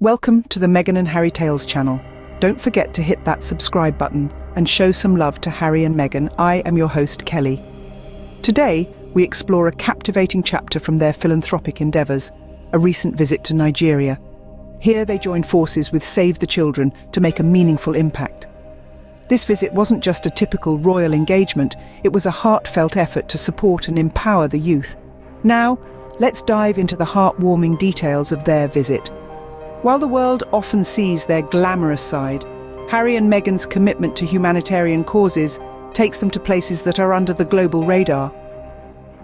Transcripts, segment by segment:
Welcome to the Meghan and Harry Tales channel. Don't forget to hit that subscribe button and show some love to Harry and Meghan. I am your host, Kelly. Today, we explore a captivating chapter from their philanthropic endeavours, a recent visit to Nigeria. Here they joined forces with Save the Children to make a meaningful impact. This visit wasn't just a typical royal engagement, it was a heartfelt effort to support and empower the youth. Now, let's dive into the heartwarming details of their visit. While the world often sees their glamorous side, Harry and Meghan's commitment to humanitarian causes takes them to places that are under the global radar.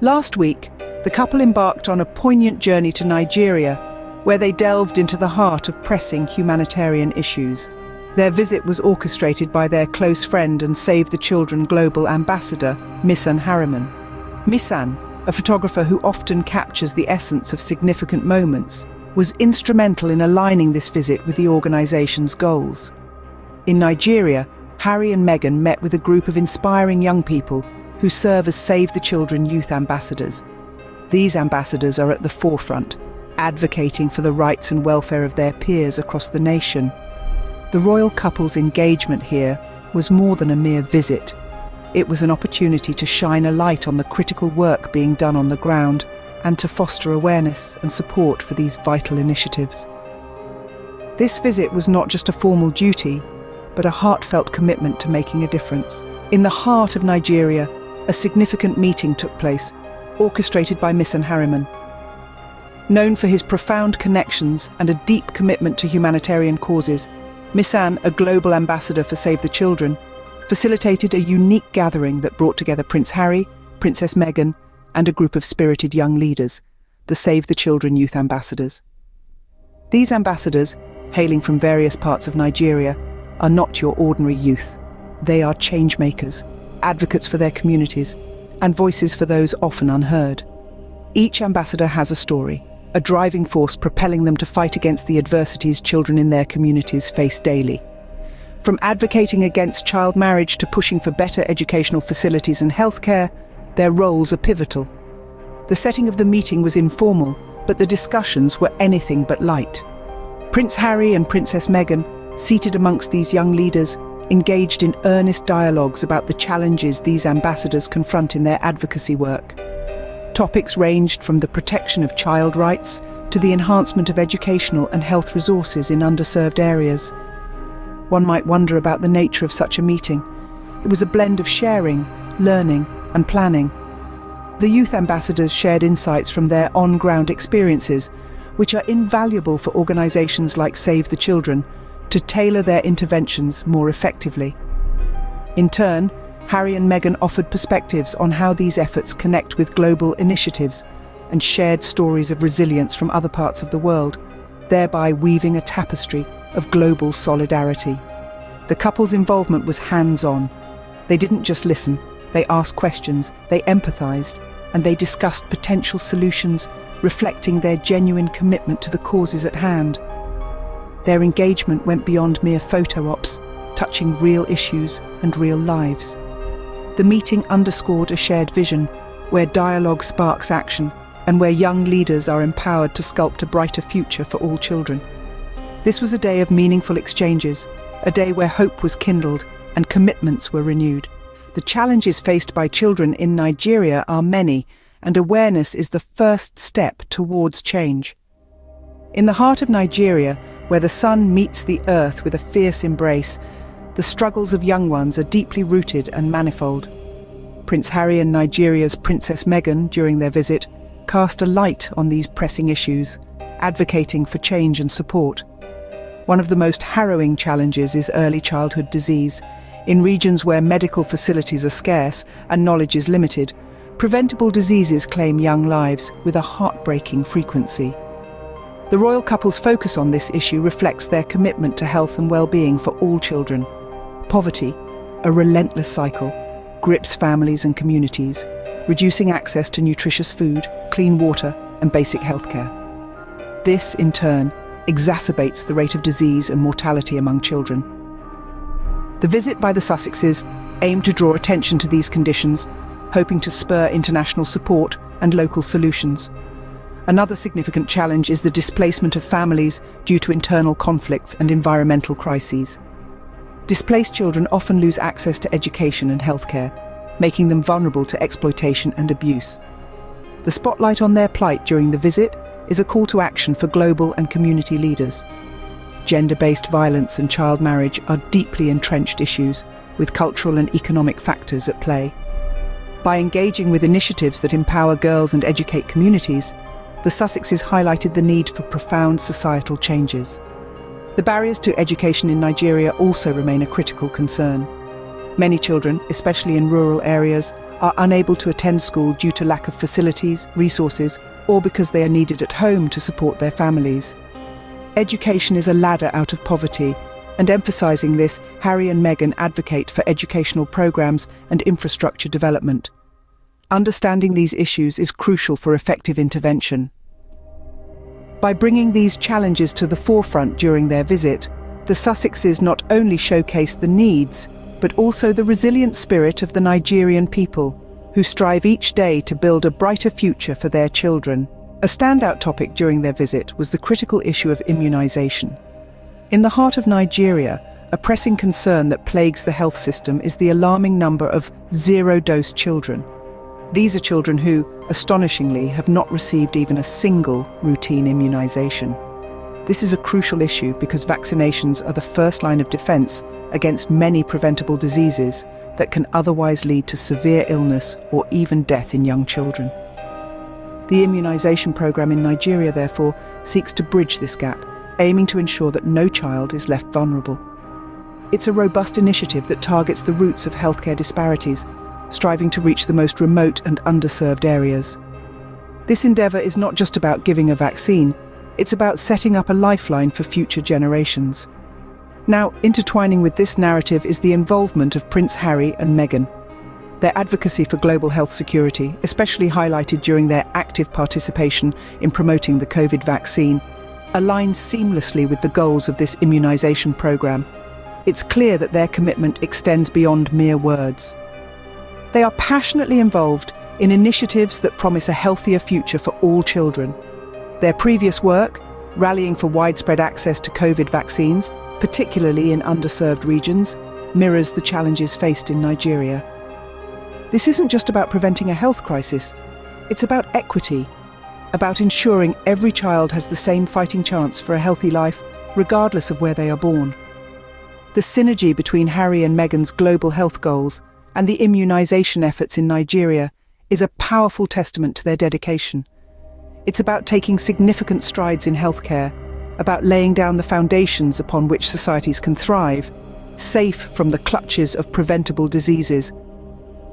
Last week, the couple embarked on a poignant journey to Nigeria, where they delved into the heart of pressing humanitarian issues. Their visit was orchestrated by their close friend and Save the Children global ambassador, Meghan Harriman. Meghan, a photographer who often captures the essence of significant moments, was instrumental in aligning this visit with the organisation's goals. In Nigeria, Harry and Meghan met with a group of inspiring young people who serve as Save the Children youth ambassadors. These ambassadors are at the forefront, advocating for the rights and welfare of their peers across the nation. The royal couple's engagement here was more than a mere visit. It was an opportunity to shine a light on the critical work being done on the ground and to foster awareness and support for these vital initiatives. This visit was not just a formal duty, but a heartfelt commitment to making a difference. In the heart of Nigeria, a significant meeting took place, orchestrated by Meghan Harriman. Known for his profound connections and a deep commitment to humanitarian causes, Meghan, a global ambassador for Save the Children, facilitated a unique gathering that brought together Prince Harry, Princess Meghan, and a group of spirited young leaders, the Save the Children youth ambassadors. These ambassadors, hailing from various parts of Nigeria, are not your ordinary youth. They are change makers, advocates for their communities, and voices for those often unheard. Each ambassador has a story, a driving force propelling them to fight against the adversities children in their communities face daily. From advocating against child marriage to pushing for better educational facilities and healthcare, their roles are pivotal. The setting of the meeting was informal, but the discussions were anything but light. Prince Harry and Princess Meghan, seated amongst these young leaders, engaged in earnest dialogues about the challenges these ambassadors confront in their advocacy work. Topics ranged from the protection of child rights to the enhancement of educational and health resources in underserved areas. One might wonder about the nature of such a meeting. It was a blend of sharing, learning, and planning. The youth ambassadors shared insights from their on-ground experiences, which are invaluable for organisations like Save the Children to tailor their interventions more effectively. In turn, Harry and Meghan offered perspectives on how these efforts connect with global initiatives and shared stories of resilience from other parts of the world, thereby weaving a tapestry of global solidarity. The couple's involvement was hands-on. They didn't just listen. They asked questions, they empathised, and they discussed potential solutions, reflecting their genuine commitment to the causes at hand. Their engagement went beyond mere photo ops, touching real issues and real lives. The meeting underscored a shared vision, where dialogue sparks action, and where young leaders are empowered to sculpt a brighter future for all children. This was a day of meaningful exchanges, a day where hope was kindled and commitments were renewed. The challenges faced by children in Nigeria are many, and awareness is the first step towards change. In the heart of Nigeria, where the sun meets the earth with a fierce embrace, the struggles of young ones are deeply rooted and manifold. Prince Harry and Nigeria's Princess Meghan, during their visit, cast a light on these pressing issues, advocating for change and support. One of the most harrowing challenges is early childhood disease. In regions where medical facilities are scarce and knowledge is limited, preventable diseases claim young lives with a heartbreaking frequency. The royal couple's focus on this issue reflects their commitment to health and well-being for all children. Poverty, a relentless cycle, grips families and communities, reducing access to nutritious food, clean water, and basic healthcare. This, in turn, exacerbates the rate of disease and mortality among children. The visit by the Sussexes aimed to draw attention to these conditions, hoping to spur international support and local solutions. Another significant challenge is the displacement of families due to internal conflicts and environmental crises. Displaced children often lose access to education and healthcare, making them vulnerable to exploitation and abuse. The spotlight on their plight during the visit is a call to action for global and community leaders. Gender-based violence and child marriage are deeply entrenched issues, with cultural and economic factors at play. By engaging with initiatives that empower girls and educate communities, the Sussexes highlighted the need for profound societal changes. The barriers to education in Nigeria also remain a critical concern. Many children, especially in rural areas, are unable to attend school due to lack of facilities, resources, or because they are needed at home to support their families. Education is a ladder out of poverty, and emphasizing this, Harry and Meghan advocate for educational programs and infrastructure development. Understanding these issues is crucial for effective intervention. By bringing these challenges to the forefront during their visit, the Sussexes not only showcase the needs, but also the resilient spirit of the Nigerian people, who strive each day to build a brighter future for their children. A standout topic during their visit was the critical issue of immunization. In the heart of Nigeria, a pressing concern that plagues the health system is the alarming number of zero-dose children. These are children who, astonishingly, have not received even a single routine immunization. This is a crucial issue because vaccinations are the first line of defense against many preventable diseases that can otherwise lead to severe illness or even death in young children. The immunization program in Nigeria, therefore, seeks to bridge this gap, aiming to ensure that no child is left vulnerable. It's a robust initiative that targets the roots of healthcare disparities, striving to reach the most remote and underserved areas. This endeavour is not just about giving a vaccine, it's about setting up a lifeline for future generations. Now, intertwining with this narrative is the involvement of Prince Harry and Meghan. Their advocacy for global health security, especially highlighted during their active participation in promoting the COVID vaccine, aligns seamlessly with the goals of this immunization program. It's clear that their commitment extends beyond mere words. They are passionately involved in initiatives that promise a healthier future for all children. Their previous work, rallying for widespread access to COVID vaccines, particularly in underserved regions, mirrors the challenges faced in Nigeria. This isn't just about preventing a health crisis, it's about equity, about ensuring every child has the same fighting chance for a healthy life, regardless of where they are born. The synergy between Harry and Meghan's global health goals and the immunization efforts in Nigeria is a powerful testament to their dedication. It's about taking significant strides in healthcare, about laying down the foundations upon which societies can thrive, safe from the clutches of preventable diseases.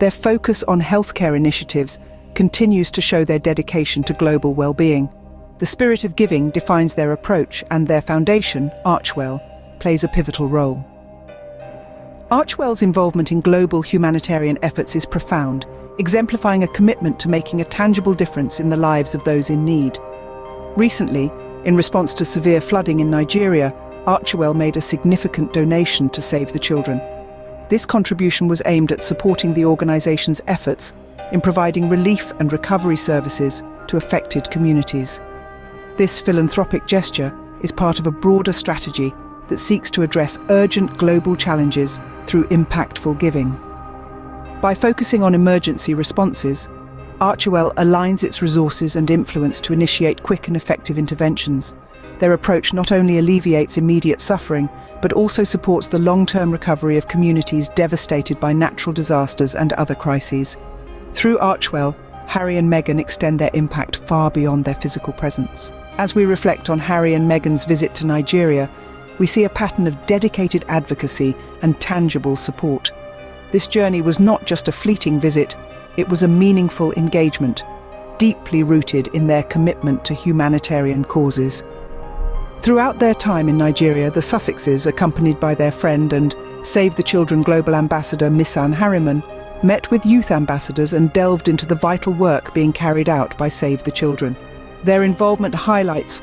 Their focus on healthcare initiatives continues to show their dedication to global well-being. The spirit of giving defines their approach, and their foundation, Archewell, plays a pivotal role. Archewell's involvement in global humanitarian efforts is profound, exemplifying a commitment to making a tangible difference in the lives of those in need. Recently, in response to severe flooding in Nigeria, Archewell made a significant donation to Save the Children. This contribution was aimed at supporting the organization's efforts in providing relief and recovery services to affected communities. This philanthropic gesture is part of a broader strategy that seeks to address urgent global challenges through impactful giving. By focusing on emergency responses, Archewell aligns its resources and influence to initiate quick and effective interventions. Their approach not only alleviates immediate suffering, but also supports the long-term recovery of communities devastated by natural disasters and other crises. Through Archewell, Harry and Meghan extend their impact far beyond their physical presence. As we reflect on Harry and Meghan's visit to Nigeria, we see a pattern of dedicated advocacy and tangible support. This journey was not just a fleeting visit, it was a meaningful engagement, deeply rooted in their commitment to humanitarian causes. Throughout their time in Nigeria, the Sussexes, accompanied by their friend and Save the Children Global Ambassador Missan Harriman, met with youth ambassadors and delved into the vital work being carried out by Save the Children. Their involvement highlights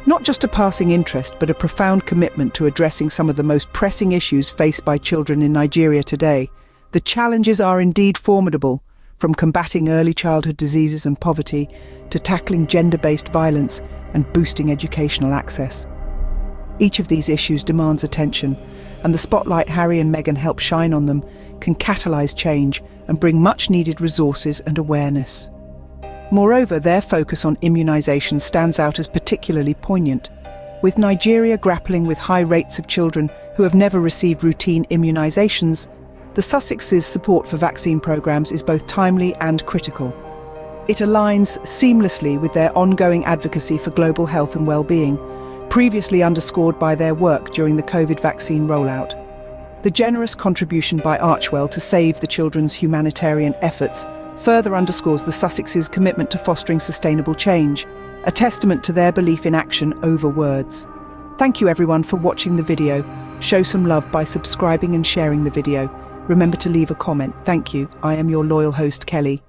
not just a passing interest, but a profound commitment to addressing some of the most pressing issues faced by children in Nigeria today. The challenges are indeed formidable, from combating early childhood diseases and poverty to tackling gender-based violence and boosting educational access. Each of these issues demands attention, and the spotlight Harry and Meghan help shine on them can catalyse change and bring much-needed resources and awareness. Moreover, their focus on immunization stands out as particularly poignant. With Nigeria grappling with high rates of children who have never received routine immunizations, the Sussexes' support for vaccine programs is both timely and critical. It aligns seamlessly with their ongoing advocacy for global health and well-being, previously underscored by their work during the COVID vaccine rollout. The generous contribution by Archewell to save the children's humanitarian efforts further underscores the Sussexes' commitment to fostering sustainable change, a testament to their belief in action over words. Thank you everyone for watching the video. Show some love by subscribing and sharing the video. Remember to leave a comment. Thank you. I am your loyal host, Kelly.